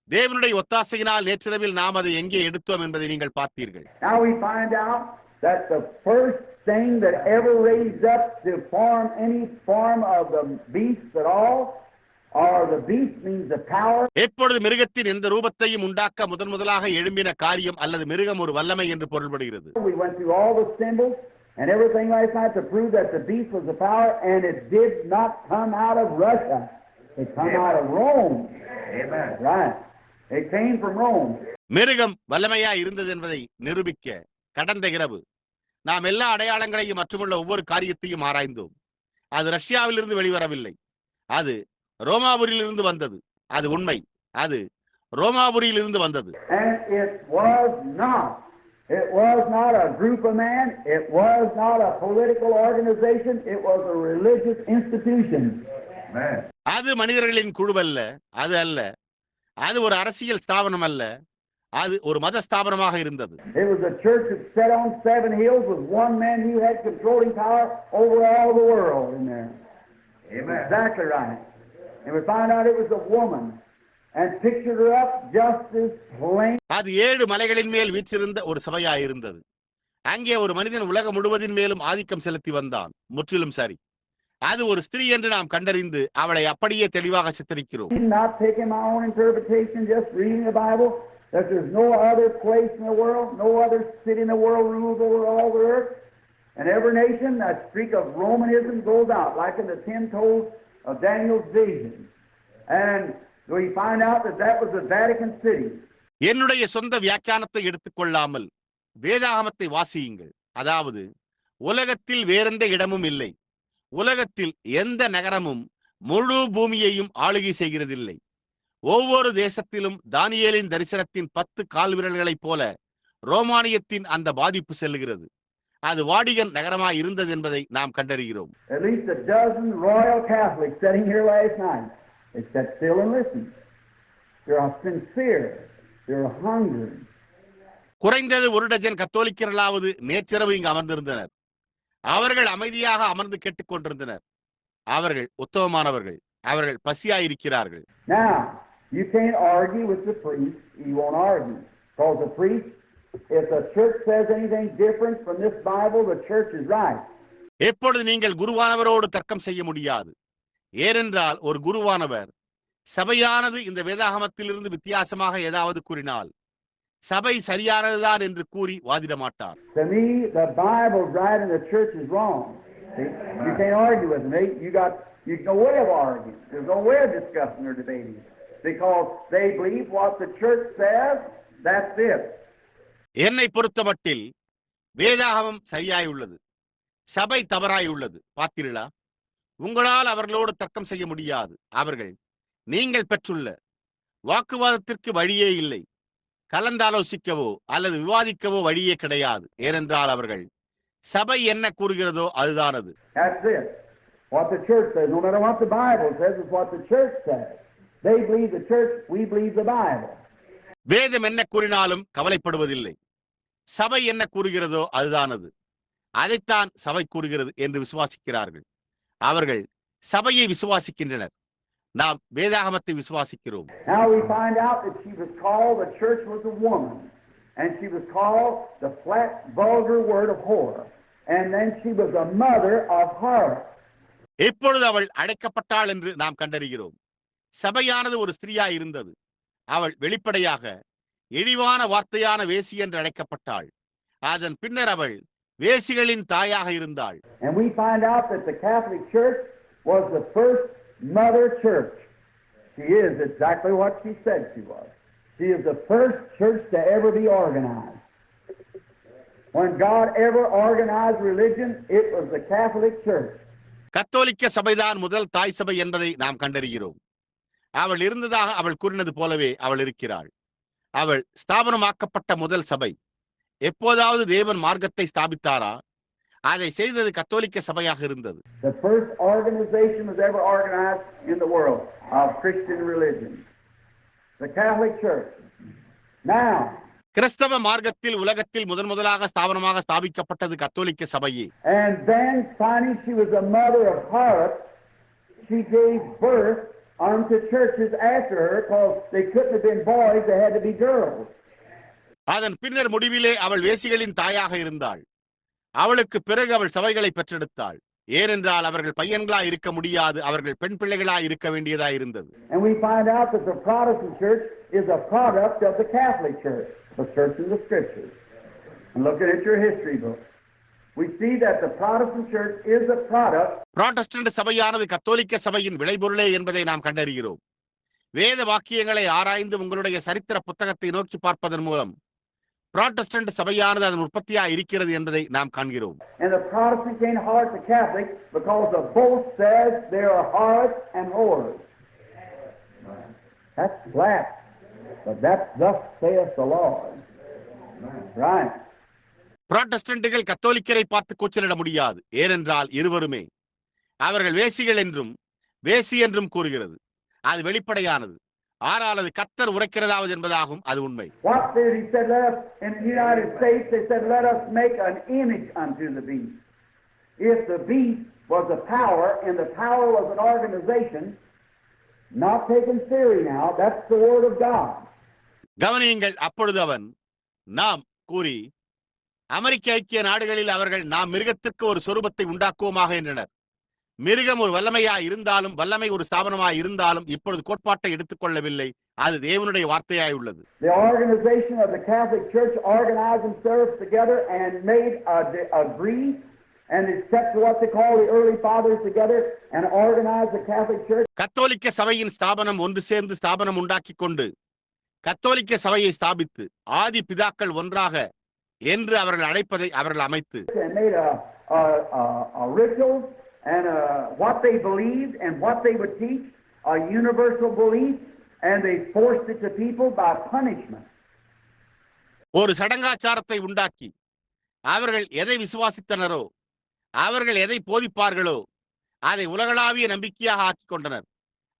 தேவனுடைய ஒத்தாசையினால் நேற்றிரவில் நாம் அதை எங்கே எடுத்தோம் என்பதை நீங்கள் பார்த்தீர்கள். Now we find out that the first thing that ever raised up to form any form of the beast at all, or the beast means the power. எப்பொழுது மிருகத்தின் எந்த ரூபத்தையும் உண்டாக்க முதலாக எழும்பின காரியம் அல்லது மிருகம் ஒரு வல்லமை என்று பொருள்படுகிறது. We went through all the symbols and everything last night to prove that the beast was the power, and it did not come out of Russia. It came out of Rome. Amen. Right. It came from Rome. மிருகம் வல்லமையா இருந்தது என்பதை நிரூபிக்க கடந்த இரவு நாம் எல்லா அடையாளங்களையும் மற்றுமுள்ள ஒவ்வொரு காரியத்தையும் ஆராய்ந்தோம். அது ரஷ்யாவிலிருந்து வெளிவரவில்லை, அது ரோமாபுரியிலிருந்து வந்தது. அது உண்மை, அது ரோமாபுரியிலிருந்து வந்தது. And it was not a group of men, it was not a political organization, it was a religious institution. அது மனிதர்களின் குழுவல்ல, அது அல்ல. அது ஒரு அரசியல் ஸ்தாபனம் அல்ல, அது ஒரு மத ஸ்தாபனமாக இருந்தது. It was a church that sat on 7 hills with one man who had controlling power over all the world in there. Amen. Exactly right. And we found out it was a woman and pictured her up just as plain. அது 7 மலைகளின் மேல் வீற்றிருந்த ஒரு சபையாய் இருந்தது. அங்கே ஒரு மனிதன் உலகம் முழுவதின் மேலும் ஆதிக்கம் செலுத்தி வந்தான். முற்றிலும் சரி. அது ஒரு ஸ்திரீ என்று நாம் கண்டறிந்து அவளை அப்படியே தெளிவாக சித்தரிக்கிறோம். I'm not taking my own interpretation, just reading the Bible, that there's no other place in the world, no other city in the world rules over all the earth. And every nation, that streak of Romanism goes out, like in the 10 toes of Daniel's vision. And we find out that that was the Vatican City. என்னுடைய சொந்த வியாக்கியானத்தை எடுத்துக்கொள்ளாமல் வேதாகமத்தை வாசியுங்கள். அதாவது, உலகத்தில் வேறெந்த இடமும் இல்லை, உலகத்தில் எந்த நகரமும் முழு பூமியையும் ஆளுகை செய்கிறதில்லை. ஒவ்வொரு தேசத்திலும் தானியேலின் தரிசனத்தின் 10 கால்விரல்களைப் போல ரோமானியத்தின் அந்த பாதிப்பு செல்லுகிறது. அது வாடிகன் நகரமாய் இருந்தது என்பதை நாம் கண்டறிகிறோம். At least a dozen Royal Catholics sitting here last night. They sat still and listened. They're sincere. They're hungry. குறைந்தது ஒரு டஜன் கத்தோலிக்கர்களாவது நேற்றிரவு இங்கு அமர்ந்திருந்தனர். அவர்கள் அமைதியாக அமர்ந்து கேட்டுக்கொண்டிருந்தனர். அவர்கள் உத்தமமானவர்கள். அவர்கள் பசியாயிருக்கிறார்கள். Now, you can't argue with the priest. He won't argue. Because the priest, if the church says anything different from this Bible, the church is right. எப்பொழுது நீங்கள் குருவானவரோடு தர்க்கம் செய்ய முடியாது. ஏனென்றால் ஒரு குருவானவர் சபையானது இந்த வேதாகமத்திலிருந்து வித்தியாசமாக ஏதாவது கூறினால் சபை சரியானதுதான் என்று கூறி வாதிட மாட்டார். To me, the Bible's right and the church is wrong. See? You can't argue with me. You've no way of arguing. There's no way of discussing or debating. Because they believe what the church says, that's it. என்னை பொறுத்தமட்டில் வேதாகமம் சரியாயுள்ளது, சபை தவறாயுள்ளது. பார்த்தீர்களா? உங்களால் அவர்களோடு தர்க்கம் செய்ய முடியாது. அவர்கள் நீங்கள் பெற்றுள்ள வாக்குவாதத்திற்கு வழியே இல்லை. கலந்தாலோசிக்கவோ அல்லது விவாதிக்கவோ வழியே கிடையாது. ஏனென்றால் அவர்கள் சபை என்ன கூறுகிறதோ அதுதான் அது. That's it. What the church says, no matter what the Bible says, is what the church says. They believe the church, we believe the Bible. வேதம் என்ன கூறினாலும் கவலைப்படுவதில்லை. சபை என்ன கூறுகிறதோ அதுதான் அது. அதைத்தான் சபை கூறுகிறது என்று விசுவாசிக்கிறார்கள். அவர்கள் சபையை விசுவாசிக்கின்றனர். நாம் வேதாகமத்தை விசுவாசிக்கிறோம். Now we find out that she was called, the church was a woman, and she was called the flat, vulgar word of whore, and then she was a mother of harlots. எப்பொழுது அவள் அழைக்கப்பட்டாள் என்று நாம் கண்டறிகிறோம். சபையானது ஒரு ஸ்திரீயா இருந்தது. அவள் வெளிப்படையாக இழிவான வார்த்தையான வேசி என்று அழைக்கப்பட்டாள். அதன் பின்னர் அவள் வேசிகளின் தாயாக இருந்தாள். And we find out that the Catholic Church was the first mother church. She is exactly what she said she was. She is the first church to ever be organized. When God ever organized religion, it was the Catholic Church. கத்தோலிக்க சபைதான் முதல் தாய் சபை என்பதை நாம் கண்டறிகிறோம். அவள் இருந்ததாக அவள் கூறினது போலவே அவள் இருக்கிறாள். அவள் ஸ்தாபனமாக்கப்பட்ட முதல் சபை. எப்போதாவது தேவன் மார்க்கத்தை ஸ்தாபித்தாரா? அதை செய்தது கத்தோலிக்க சபையாக இருந்தது. The first organization was ever organized in the world of Christian religion. The Catholic Church. Now, கிறிஸ்தவ மார்க்கத்தில் உலகத்தில் முதலாக ஸ்தாபனமாக ஸ்தாபிக்கப்பட்டது கத்தோலிக்க சபையே. and then finding she was a mother of harlots, she gave birth unto churches after her, because they couldn't have been boys, they had to be girls. அதன் பின்னர் முடிவிலே அவள் வேசிகளின் தாயாக இருந்தாள். அவளுக்கு பிறகு அவள் சபைகளை பெற்றெடுத்தாள். ஏனென்றால் அவர்கள் பையன்களா இருக்க முடியாது, அவர்கள் பெண் பிள்ளைகளா இருக்க வேண்டியதா இருந்தது. And we find out that the Protestant church is a product of the Catholic Church, the Church of the Scriptures. And looking at your history book, we see that the Protestant church is a product. Protestant சபையானது கத்தோலிக்க சபையின் விளைபொருளே என்பதை நாம் கண்டறிகிறோம். வேத வாக்கியங்களை ஆராய்ந்து உங்களுடைய சரித்திர புத்தகத்தை நோக்கி பார்ப்பதன் மூலம் புராட்டஸ்டன்ட் சபையானது அதன் உற்பத்தியா இருக்கிறது என்பதை நாம் காண்கிறோம். And the Protestant can't harlot the Catholic because the both says they are harlots and whores. That's flat, but that's thus saith the Lord. Right. புராட்டஸ்டன்ட்டுகள் கத்தோலிக்கரை பார்த்து கூச்சலிட முடியாது. ஏனென்றால் இருவருமே அவர்கள் வேசிகள் என்றும் வேசி என்றும் கூறுகிறது. அது வெளிப்படையானது. ஆனால் அது கர்த்தர் உரைக்கிறதாவது என்பதாகும். அது உண்மை. What did he said? Let us, in the United States, they said, let us make an image unto the beast. If the beast was a power, and the power was an organization, not taken theory now, that's the word of God. கவனியுங்கள், அப்பொழுது அவன் நாம் கூறி அமெரிக்க ஐக்கிய நாடுகளில் அவர்கள் நாம் மிருகத்திற்கு ஒரு சொரூபத்தை உண்டாக்குவோமாக என்றனர். மிருகம் ஒரு வல்லமையா இருந்தாலும், வல்லமை ஒரு ஸ்தாபனமாய் இருந்தாலும் இப்பொழுது கோட்பாட்டை எடுத்துக்கொள்ளவில்லை. அது தேவனுடைய வார்த்தையாய் உள்ளது. The organization of the Catholic Church organized themselves together and made agree and accepted what they call the early fathers together and organized the Catholic Church. கத்தோலிக்க சபையின் ஸ்தாபனம் ஒன்று சேர்ந்து ஸ்தாபனம் உண்டாக்கிக் கொண்டு கத்தோலிக்க சபையை ஸ்தாபித்து ஆதி பிதாக்கள் ஒன்றாக என்று அவர்கள் அழைப்பதை அவர்கள் அமைத்து And made a ritual and what they believed and what they would teach, a universal belief, and they forced it to people by punishment. ஒரு சடங்காச்சாரத்தை உண்டாக்கி அவர்கள் எதை விசுவாசித்தனரோ, அவர்கள் எதை போதிப்பார்களோ அதை உலகளாவிய நம்பிக்கையாக ஆக்கிக் கொண்டனர்.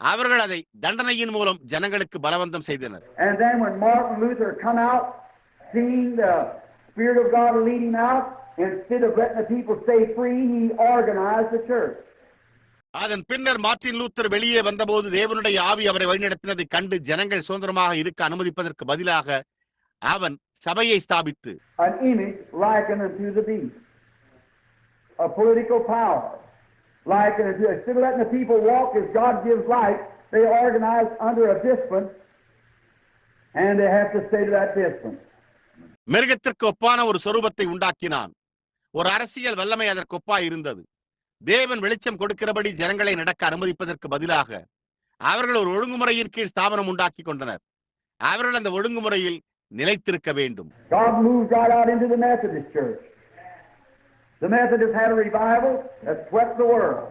அவர்கள் அதை தண்டனையின் மூலம் ஜனங்களுக்கு பலவந்தம் செய்தனர். And then when Martin Luther come out, seeing the Spirit of God leading out, instead of letting the people stay free, he organized the church. அதன் பின்னர் மார்ட்டின் லூத்தர் வெளியே வந்தபோது தேவனுடைய ஆவி அவரை வழிநடத்தினதை கண்டு ஜனங்கள் சுதந்திரமாக இருக்க அனுமதிப்பதற்கு பதிலாக அவன் சபையை ஸ்தாபித்து An image likened unto the beast, a political power likened unto. Instead of letting the people walk as God gives life, they organize under a discipline, and they have to stay to that discipline. மிருகத்திற்கு ஒப்பான ஒரு சொரூபத்தை உண்டாக்கினான். ஒரு அரசியல் வல்லமை அதற்கு ஒப்பாய் இருந்தது. தேவன் வெளிச்சம் கொடுக்கிறபடி ஜனங்களை நடக்க அனுமதிப்பதற்கு பதிலாக அவர்கள் ஒரு ஒழுங்குமுறையின் கீழ் ஸ்தாபனம் உண்டாக்கி கொண்டனர். அவர்கள் அந்த ஒழுங்குமுறையில் நிலைத்திருக்க வேண்டும். God moved right out into the Methodist Church. The Methodists had a revival that swept the world.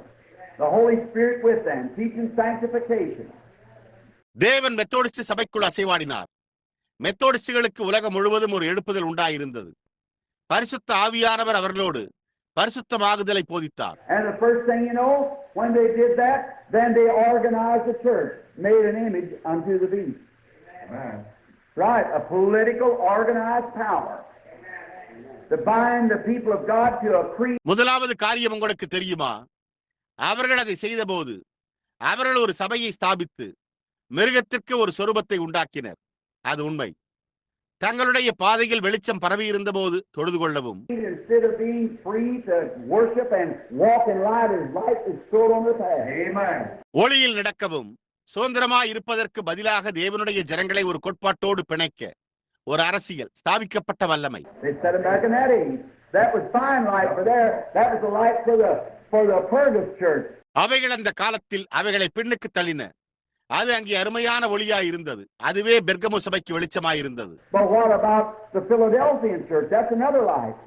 The Holy Spirit with them, teaching sanctification. தேவன் மெத்தோடிஸ்ட் சபைக்குள் அசைவாடினார். மெத்தோடிஸ்டுகளுக்கு உலகம் முழுவதும் ஒரு எழுப்புதல் உண்டாயிருந்தது. பரிசுத்த ஆவியானவர் அவர்களோடு பரிசுத்தமாகுதலை போதித்தார். And the first thing you know, when they did that, then they organized the church, made an image unto the beast. Amen. Right, a political organized power to bind the people of God to a creed. முதலாவது காரியம் உங்களுக்கு தெரியுமா? அவர்கள் அதை செய்தபோது அவர்கள் ஒரு சபையை ஸ்தாபித்து மிருகத்திற்கு ஒரு சொரூபத்தை உண்டாக்கினர். அது உண்மை. தங்களுடைய பாதையில் வெளிச்சம் பரவி இருந்தபோது தொழுது கொள்ளவும் Instead of being free to worship and walk in light, as light is stored on the path. Amen. ஒளியில் நடக்கவும் சுதந்திரமாய் இருப்பதற்கு பதிலாக தேவனுடைய ஜனங்களை ஒரு கோட்பாட்டோடு பிணைக்க ஒரு அரசியல் ஸ்தாபிக்கப்பட்ட வல்லமை. They set them back in that age. That was fine light for there. That was the light for the Pergus church. அவைகள் அந்த காலத்தில் அவைகளை பின்னுக்கு தள்ளின. அது அங்கே அருமையான ஒளியாய் இருந்தது. அதுவே பெர்கமு சபைக்கு வெளிச்சமாய் இருந்தது. But what about the Philadelphian church? That's another light.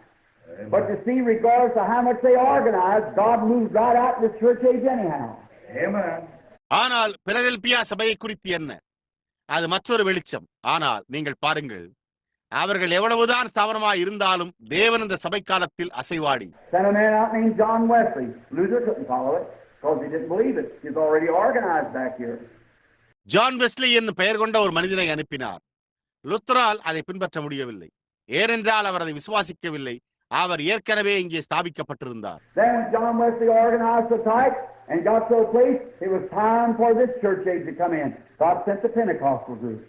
Amen. But you see, regardless of how much they organized, God moved right out in the church age anyhow. Amen. ஆனால் பிலதெல்பியா சபையை குறித்து என்ன? அது மற்றொரு வெளிச்சம். ஆனால் நீங்கள் பாருங்கள், அவர்கள் எவ்வளவுதான் ஸ்தாபனமாய் இருந்தாலும் தேவன் இந்த சபை காலத்தில் அசைவாடி. Sent a man out named John Wesley. Luther couldn't follow it because he didn't believe it. He's already organized back here. John Wesley என்னும் பெயர் கொண்ட ஒரு மனிதனை அனுப்பினார். லுத்தரால் அதை பின்பற்ற முடியவில்லை. ஏனென்றால் அவர் அதை விசுவாசிக்கவில்லை. அவர் ஏற்கனவே இங்கே ஸ்தாபிக்கப்பட்டிருந்தார். Then when John Wesley organized the type and got to a place, it was time for this church age to come in. God sent the Pentecostal group.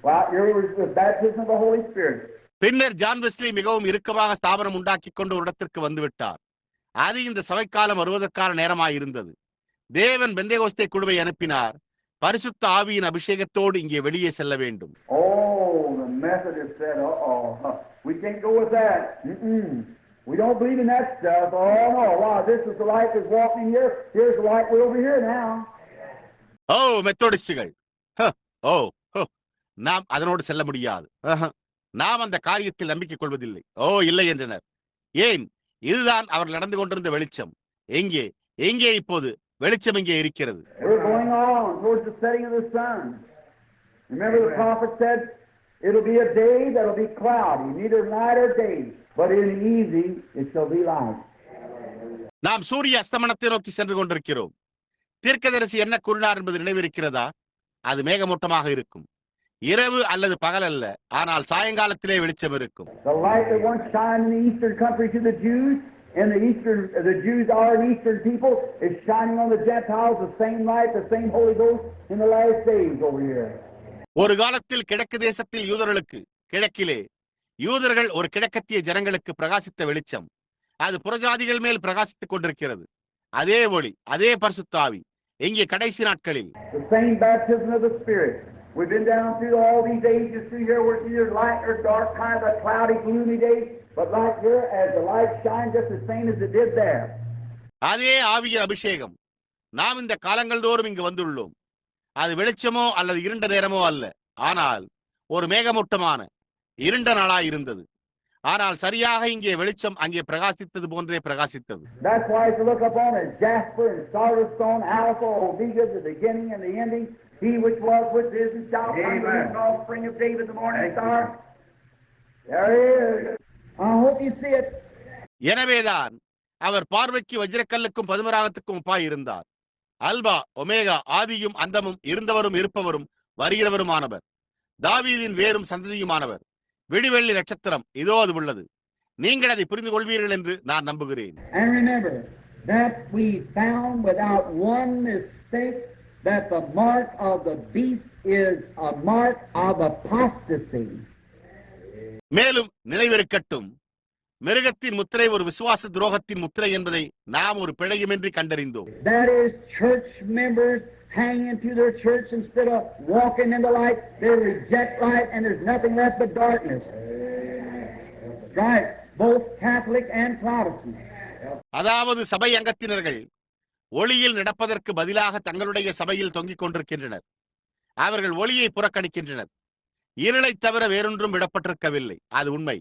Well, here was the baptism of the Holy Spirit. பின்னர் John Wesley மிகவும் இறுக்கமாக ஸ்தாபனம் உண்டாக்கி கொண்டு ஒரு இடத்திற்கு வந்துவிட்டார். அது இந்த சபைக்காலம் வருவதற்கான நேரமாய் இருந்தது. தேவன் பெந்தேகோஸ்தே குழுவை அனுப்பினார். பரிசுத்த ஆவியின் அபிஷேகத்தோடு இங்கே வெளியே செல்ல வேண்டும். Oh, the Methodists said, we can't go with that. We don't believe in that stuff. Oh no, wow, this is the light that's walking here. Here's the light way over here now. மெத்தோடிஸ்டுகள், நாம் அதனோடு செல்ல முடியாது. நாம் அந்த காரியத்தில் நம்பிக்கை கொள்வதில்லை. இல்லை என்றனர். ஏன்? இதுதான் அவர்கள் நடந்து கொண்டிருந்த வெளிச்சம். எங்கே எங்கே இப்போது வெளிச்சம் இங்கே இருக்கிறது. We're going on towards the setting of the sun. Remember the prophet said, it'll be a day that'll be cloudy, neither night or day, but in the evening it shall be light. நாம் சூரிய அஸ்தமனத்தை நோக்கி சென்று கொண்டிருக்கிறோம். தீர்க்கதரிசி என்ன கூறினார் என்பது நினைவிருக்கிறதா? அது மேகமூட்டமாக இருக்கும். இரவு அல்லது பகல் அல்ல, ஆனால் சாயங்காலத்திலே வெளிச்சம் இருக்கும். The light that once shined in the eastern country to the Jews, and the Jews are an eastern people, is shining on the Gentiles, the same light, the same Holy Ghost in the last days over here. ஒரு காலத்தில் கிழக்கு தேசத்தில் யூதர்களுக்கு கிழக்கிலே யூதர்கள் ஒரு கிழக்கத்திய ஜனங்களுக்கு பிரகாசித்த வெளிச்சம் அது புறஜாதிகள் மேல் பிரகாசித்துக் கொண்டிருக்கிறது. அதே ஒளி, அதே பரிசுத்தாவி எங்கே கடைசி நாட்களில் The same baptism of the Spirit. We've been down through all these ages through here, we're either light or dark, kind of a cloudy, gloomy day, but like here, as the light shines just the same as it did there. அதே ஆவியின் அபிஷேகம் நாம் இந்த காலங்கள் தோறும் இங்கு வந்துள்ளோம். அது வெளிச்சமோ அல்லது இருண்ட நேரமோ அல்ல, ஆனால் ஒரு மேகமூட்டமான இருண்ட நாளாய் இருந்தது. ஆனால் சரியாக இங்கே வெளிச்சம் அங்கே பிரகாசித்தது போன்றே பிரகாசித்தது. That's why to look upon as jasper and sardis stone, alpha, omega, the beginning and the ending, he which was, which is, and shall come, the offspring of David, the morning star. There he is. I hope you see it. எனவேதான் அவர் பார்வைக்கு வஜ்ரக்கல்லுக்கும் பதுமராகத்துக்கும் ஒப்பாய் இருந்தார். Alpha, omega, ஆதியும் அந்தமும், இருந்தவரும் இருப்பவரும் வருகிறவருமானவர், தாவீதின் வேரும் சந்ததியுமானவர், விடிவெள்ளி நட்சத்திரம் இதோ அது உள்ளது. நீங்கள் அதை புரிந்து கொள்வீர்கள் என்று நான் நம்புகிறேன். And remember that we found without one mistake that the mark of the beast is a mark of apostasy. மேலும் நினைவிருக்கட்டும், மிருகத்தின் முத்திரை ஒரு விசுவாச துரோகத்தின் முத்திரை என்பதை நாம் ஒரு பிழையுமின்றி கண்டறிந்தோம். That is, church members hanging to their church instead of walking in the light, they reject light and there's nothing left but darkness. Right, both Catholic and Protestant. அதாவது சபை அங்கத்தினர்கள் ஒளியில் நடப்பதற்கு பதிலாக தங்களுடைய சபையில் தொங்கிக் கொண்டிருக்கின்றனர். அவர்கள் ஒளியை புறக்கணிக்கின்றனர். இருளை தவிர வேறொன்றும் விடப்பட்டிருக்கவில்லை. அது உண்மை.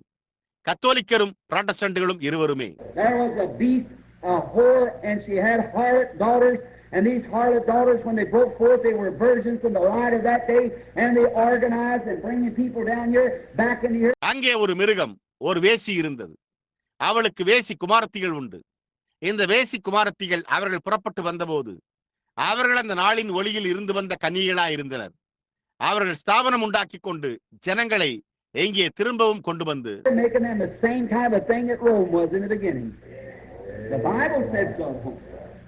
கத்தோலிக்கரும் புராட்டஸ்டன்ட்களும் இருவருமே. There was a beast, a whore, and she had harlot daughters, and these harlot daughters, when they broke forth, they were virgins in the light of that day, and they organized and bringing people down here, back in here. அங்கே ஒரு மிருகம், ஒரு வேசி இருந்தது. அவளுக்கு வேசி குமாரத்திகள் உண்டு. இந்த வேசி குமாரத்திகள் அவர்கள் புறப்பட்டு வந்தபோது அவர்கள் அந்த நாளின் ஒளியில் இருந்து வந்த கன்னிகளாய் இருந்தனர். அவர்கள் ஸ்தாபனம் உண்டாக்கி கொண்டு ஜனங்களை எங்கே திரும்பவும் கொண்டு வந்து making them the same kind of thing that Rome was in the beginning. The Bible said so.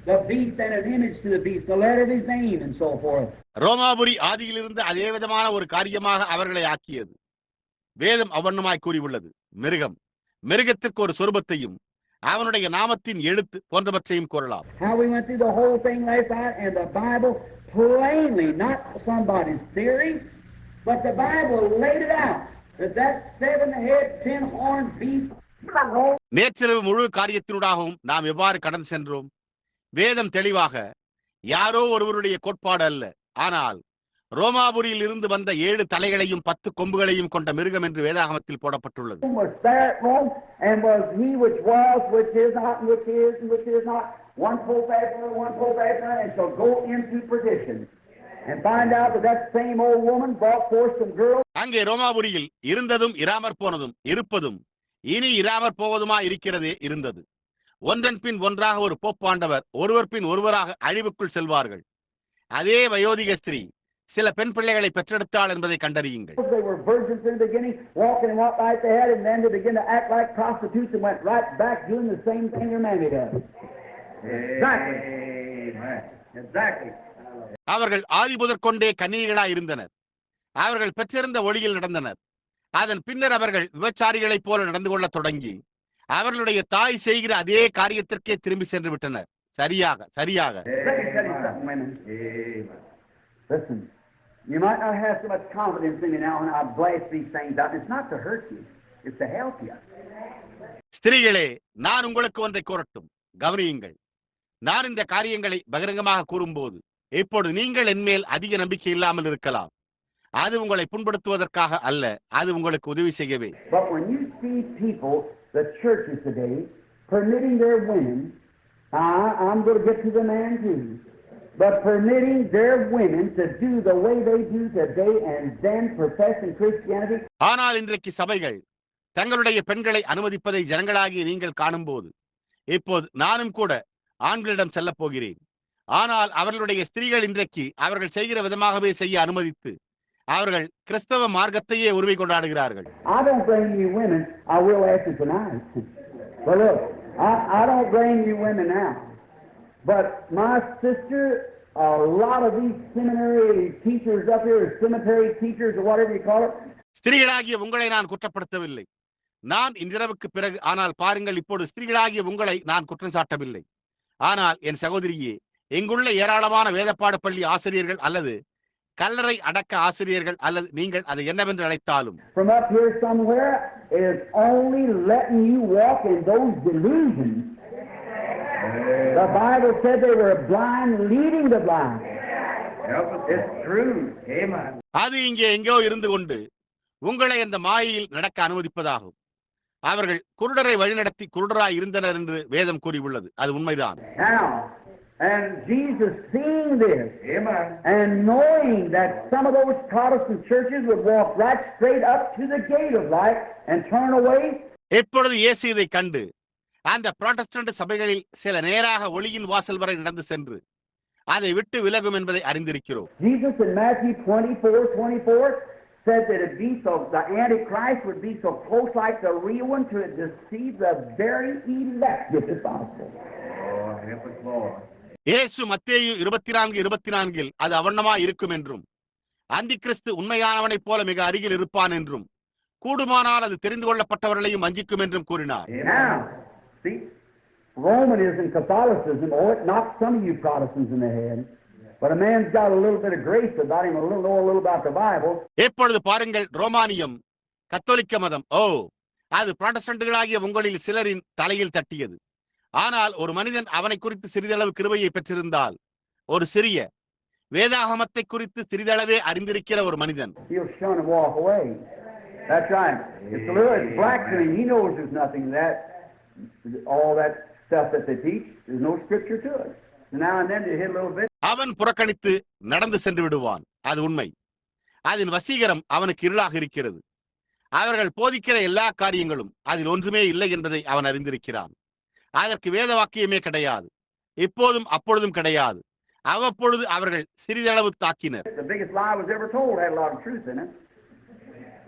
The beast and an image to the beast, the letter of his name and so forth. ரோமாபுரி ஆதியிலிருந்து அதே விதமான ஒரு காரியமாக அவர்களை ஆக்கியது. வேதம் அவண்ணமாய் கூறியுள்ளது. மிருகம், மிருகத்திற்கு ஒரு சொரூபத்தையும் அவனுடைய நாமத்தின் எழுத்து போன்றவற்றையும் கூறலாம். How we went through the whole thing last night, and the Bible plainly, not somebody's theory, but the Bible laid it out. That 7-head, 10-horned beast. நேற்றிரவு முழு காரியத்தினூடாகவும் நாம் எவ்வாறு கடந்து சென்றோம். வேதம் தெளிவாக யாரோ ஒருவருடைய கோட்பாடு அல்ல, ஆனால் ரோமாபுரியில் இருந்து வந்த 7 தலைகளையும் 10 கொம்புகளையும் கொண்ட மிருகம் என்று வேதாகமத்தில் போடப்பட்டுள்ளது. And was he which was, which is not, and which is, and which is not, one pope after another, and shall go into perdition. And find out that that same old woman brought forth some girls. அங்கே ரோமாபுரியில் இருந்ததும் இராமற் போனதும் இருப்பதும் இனி இராமற் போவதுமா இருக்கிறதே இருந்தது. ஒன்றன் பின் ஒன்றாக ஒரு போப்பாண்டவர் ஒருவர் பின் ஒருவராக அழிவுக்குள் செல்வார்கள். அதே வயோதிக ஸ்திரீ சில பெண் பிள்ளைகளை பெற்றெடுத்தாள் என்பதை கண்டறியுங்கள். They were virgins in the beginning, walking in what light they had, and then they began to act like prostitutes and went right back doing the same thing their mammy does. Exactly. Exactly. அவர்கள் ஆதி முதற்கொண்டே கன்னிகைகளாய் இருந்தனர். அவர்கள் பெற்றிருந்த ஒளியில் நடந்தனர். அதன் பின்னர் அவர்கள் விபச்சாரிகளைப் போல நடந்து கொள்ளத் தொடங்கி அவர்களுடைய தாய் செய்கிற அதே காரியத்திற்கே திரும்பி சென்று விட்டனர். சரியாக. Listen, you might not have so much confidence in me now when I blast these things out. It's not to hurt you, it's to help you. ஸ்திரீகளே, நான் உங்களுக்கு ஒன்றை கூறட்டும், கவனியுங்கள். நான் இந்த காரியங்களை பகிரங்கமாக கூறும்போது இப்பொழுது நீங்கள் என்மேல் அதிக நம்பிக்கை இல்லாமல் இருக்கலாம். அது உங்களை புண்படுத்துவதற்காக அல்ல, அது உங்களுக்கு உதவி செய்யவே. But when you see people, the churches today, permitting their women, I'm going to get to the man too, but permitting their women to do the way they do today and then professing Christianity. ஆனால் இன்றைக்கு சபைகள் தங்களுடைய பெண்களை அனுமதிப்பதை ஜனங்களாகிய நீங்கள் காணும்போது இப்போது நானும் கூட ஆண்களிடம் செல்ல போகிறேன். ஆனால் அவர்களுடைய ஸ்திரீகள் இன்றைக்கு அவர்கள் செய்கிற விதமாகவே செய்ய அனுமதித்து அவர்கள் கிறிஸ்தவ மார்க்கத்தையே உரிமை கொண்டாடுகிறார்கள். I don't blame you women. I will ask you tonight. But look, I don't blame you women now. But my sister, a lot of these seminary teachers up here, cemetery teachers or whatever you call it. ஸ்திரீகளாகிய உங்களை நான் குற்றப்படுத்தவில்லை. நான் இன்றிரவுக்கு பிறகு ஆனால் பாருங்கள், இப்போது ஸ்திரீகளாகிய உங்களை நான் குற்றம் சாட்டவில்லை. ஆனால் என் சகோதரியே, இங்குள்ள ஏராளமான வேதப்பாட பள்ளி ஆசிரியர்கள் அல்லது கல்லறை அடக்க ஆசிரியர்கள் அல்லது நீங்கள் அதை என்னவென்று அழைத்தாலும் from up here somewhere is only letting you walk in those delusions. The Bible said they were blind leading the blind. It's true. Amen. அது இங்கே எங்கோ இருந்து கொண்டு உங்களை அந்த மாயையில் நடக்க அனுமதிப்பதாகும். அவர்கள் குருடரை வழிநடத்தி குருடராய் இருந்தனர் என்று வேதம் கூறியுள்ளது. அது உண்மைதான். Now, and Jesus seeing this, amen, and knowing that some of those Protestant churches would walk right straight up to the gate of light and turn away. எப்பொழுது இயேசு இதை கண்டு அந்த புராட்டஸ்டன்ட் சபைகளில் சில நேராக ஒளியின் வாசல் வரை நடந்து சென்று அதை விட்டு விலகும் என்பதை அறிந்திருக்கிறோம். Jesus in Matthew 24:24 said that it be so, the Antichrist would be so close like the real one to deceive the very elect, if it's possible. Oh, help us, Lord. இயேசு மத்தேயு 24:24 அது அவண்ணமாய் இருக்கும் என்றும் அந்தி கிறிஸ்து உண்மையானவனைப் போல மிக அருகில் இருப்பான் என்றும் கூடுமானால் அது தெரிந்து கொள்ளப்பட்டவர்களையும் வஞ்சிக்கும் என்றும் கூறினார். Now, see, Romanism, Catholicism, it knocks some of you Protestants in the head, but a man's got a little bit of grace about him, know a little about the Bible. எப்பொழுது பாருங்கள், ரோமானியம், கத்தோலிக்க மதம், அது புராட்டஸ்டன்ட்களாகிய உங்களில் சிலரின் தலையில் தட்டியது. ஆனால் ஒரு மனிதன் அவனை குறித்து சிறிதளவு கிருபையை பெற்றிருந்தால், ஒரு சிறிய வேதாகமத்தை குறித்து சிறிதளவே அறிந்திருக்கிற ஒரு மனிதன், he'll shun and walk away. That's right. It's a little, it's black to him. He knows there's nothing to that, all that stuff that they teach. There's no scripture to it. Now and then they hit a little bit. அவன் புறக்கணித்து நடந்து சென்று விடுவான். அது உண்மை. அதன் வசீகரம் அவனுக்கு இருளாக இருக்கிறது. அவர்கள் போதிக்கிற எல்லா காரியங்களும் அதில் ஒன்றுமே இல்லை என்பதை அவன் அறிந்திருக்கிறான். அதற்கு வேத வாக்கியமே கிடையாது. இப்போதும் அப்பொழுதும் கிடையாது. அவ்வப்பொழுது அவர்கள் சிறிதளவு தாக்கினர். The biggest lie was ever told had a lot of truth in it.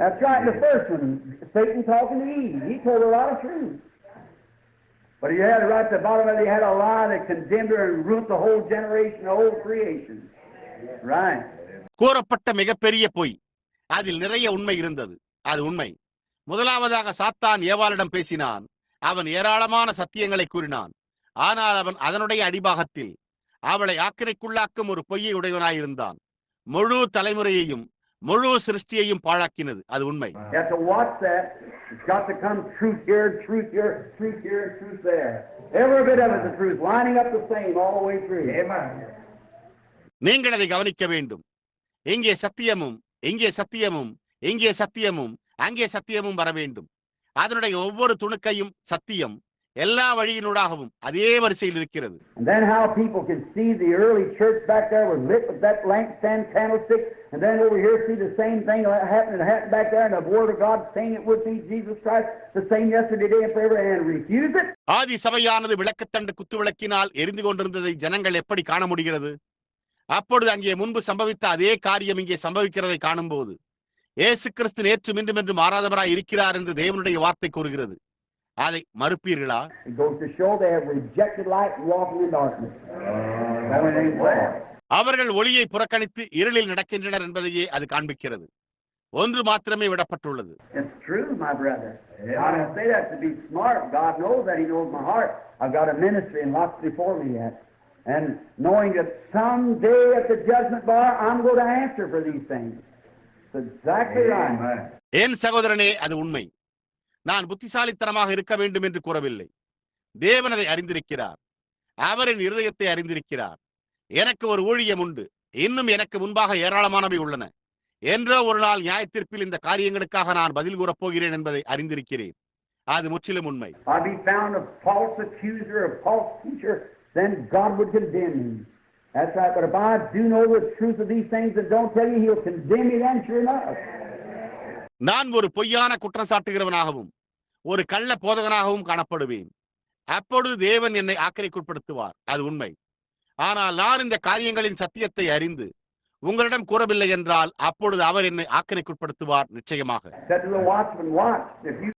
That's right. The first one, Satan talking to Eve, he told a lot of truth. But he had right at the bottom of it, he had a lie that condemned her and ruined the whole generation, the whole creation. Right. கூறப்பட்ட மிகப்பெரிய பொய், அதில் நிறைய உண்மை இருந்தது. அது உண்மை. முதலாவதாக சாத்தான் ஏவாளிடம் பேசினான். அவன் ஏராளமான சத்தியங்களை கூறினான். ஆனால் அவன் அதனுடைய அடிபாகத்தில் அவளை ஆக்கினைக்குள்ளாக்கும் ஒரு பொய்யை உடையவனாயிருந்தான். முழு தலைமுறையையும் முழு சிருஷ்டியையும் பாழாக்கினது. அது உண்மை. நீங்கள் அதை கவனிக்க வேண்டும். இங்கே சத்தியமும் இங்கே சத்தியமும் இங்கே சத்தியமும் அங்கே சத்தியமும் வர வேண்டும். அதனுடைய ஒவ்வொரு துணுக்கையும் சத்தியம் எல்லா வழியினூடாகவும் அதே வரிசையில் இருக்கிறது. And then how people can see the early church back there was lit with that lampstand candlestick, and then over here see the same thing happening back there, and the word of God saying it would be Jesus Christ, the same yesterday, today, and forever, and refuse it. ஆதி சபையானது விளக்குத்தண்டு குத்து விளக்கினால் எரிந்து கொண்டிருந்ததை ஜனங்கள் எப்படி காண முடிகிறது? அப்பொழுது அங்கே முன்பு சம்பவித்த அதே காரியம் இங்கே சம்பவிக்கிறதை காணும்போது இயேசு கிறிஸ்து நேற்றும் இன்றும் என்று மாறாதவராய் இருக்கிறார் என்று தேவனுடைய வார்த்தை கூறுகிறது. அதை மறுப்பீர்களா? அவர்கள் ஒளியை புறக்கணித்து இருளில் நடக்கின்றனர் என்பதையே அது காண்பிக்கிறது. ஒன்று மாத்திரமே விடப்பட்டுள்ளது. And knowing that someday at the judgment bar I'm going to answer for these things. That's exactly right. என் சகோதரனே, அது உண்மை. நான் புத்திசாலித்தனமாக இருக்க வேண்டும் என்று கூறவில்லை. தேவன் அதை அறிந்திருக்கிறார். அவரின் இருதயத்தை அறிந்திருக்கிறார். எனக்கு ஒரு ஊழியம் உண்டு. இன்னும் எனக்கு முன்பாக ஏராளமானவை உள்ளன. என்றோ ஒரு நாள் நியாயத்தீர்ப்பில் இந்த காரியங்களுக்காக நான் பதில் கூறப் போகிறேன் என்பதை அறிந்திருக்கிறேன். அது முற்றிலும் உண்மை. I'll be found a false accuser, a false teacher, then God would condemn me. That's right. But if I do know the truth of these things and don't tell you, He'll condemn me then, sure enough. நான் ஒரு பொய்யான குற்றம் சாட்டுகிறவனாகவும் ஒரு கள்ள போதகனாகவும் காணப்படுவேன். அப்பொழுது தேவன் என்னை ஆக்கினைக்குட்படுத்துவார். அது உண்மை. ஆனால் நான் இந்த காரியங்களின் சத்தியத்தை அறிந்து உங்களிடம் கூறவில்லை என்றால் அப்பொழுது அவர் என்னை ஆக்கினைக்குட்படுத்துவார் நிச்சயமாக. Said to the watchman, watch. If you